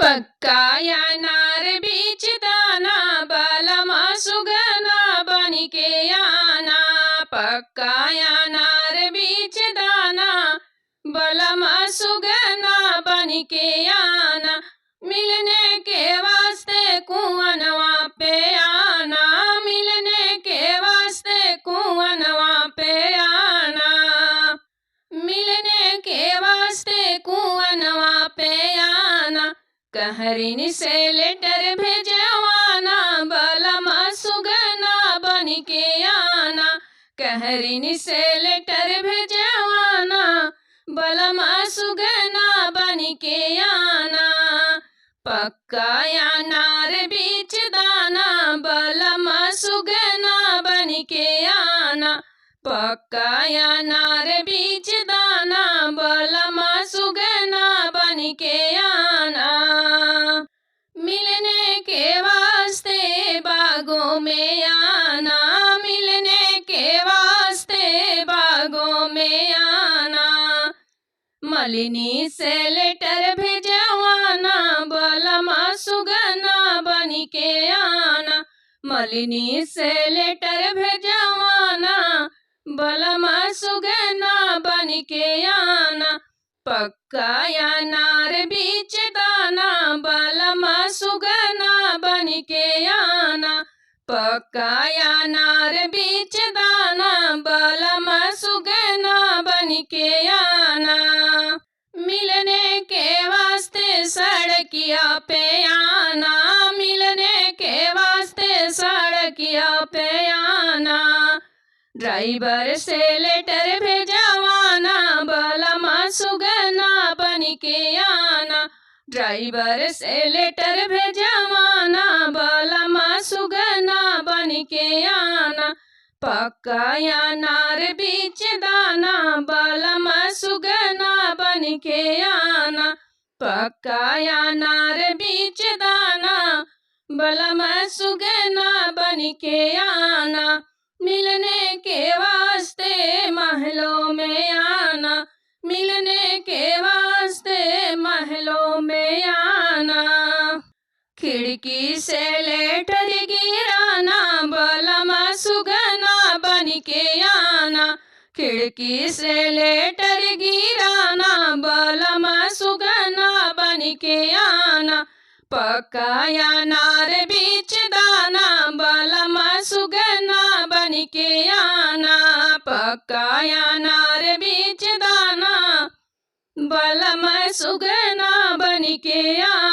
पक्का या नार बीच दाना बालमा सुगना बनिके आना। पक्का या नार बीच दाना बलमा सुगना बनिके आना। मिलने के वास्ते कुआनवा पे आना। मिलने के वास्ते कुआनवा पे आना। मिलने के वास्ते कुआनवा पे आना। कहरिन से लेटर भेजवाना बलमा सुगना बनिके आना। कहरिन से लेटर भेजवाना बलमा सुगना बनिके आना। पक्का या नार बीच दाना बलमा सुगना बनिके आना। पक्का या नार बीच दाना बलमा सुगना बनिके आना। मिलने के वास्ते बागों में आना। मिलने के वास्ते बागों में आना। मलिनी से लेटर भेजवाना बलमा सुगना बनिके आना। मलिनी से लेटर भेजवाना बलमा सुगना बनिके आना। पक्का या नार बीच दाना बलमा सुगना बनिके आना। पक्का या नार बीच दाना बलमा सुगना बनिके आना। मिलने के वास्ते सड़किया पे आना। मिलने के वास्ते सड़किया पे आना। ड्राइवर से लेटर भेजवाना बलमा सुगना बनिके आना। ड्राइवर से लेटर भेजवाना बलमा सुगना बनिके आना। पक्का या नार बीच दाना बलमा सुगना बनिके आना। पक्का या नार बीच दाना बलमा सुगना बनिके आना। मिलने के वास्ते महलों में आना। मिलने के वास्ते महलों में आना। खिड़की से लेटर गिराना बलमा सुगना बनिके आना। खिड़की से लेटर गिराना बलमा सुगना बनिके आना। पक्का या नार बीच दाना बलमा सुगना बनिके आना। पक्का या नार बीच दाना बलमा सुगना बनिके आना।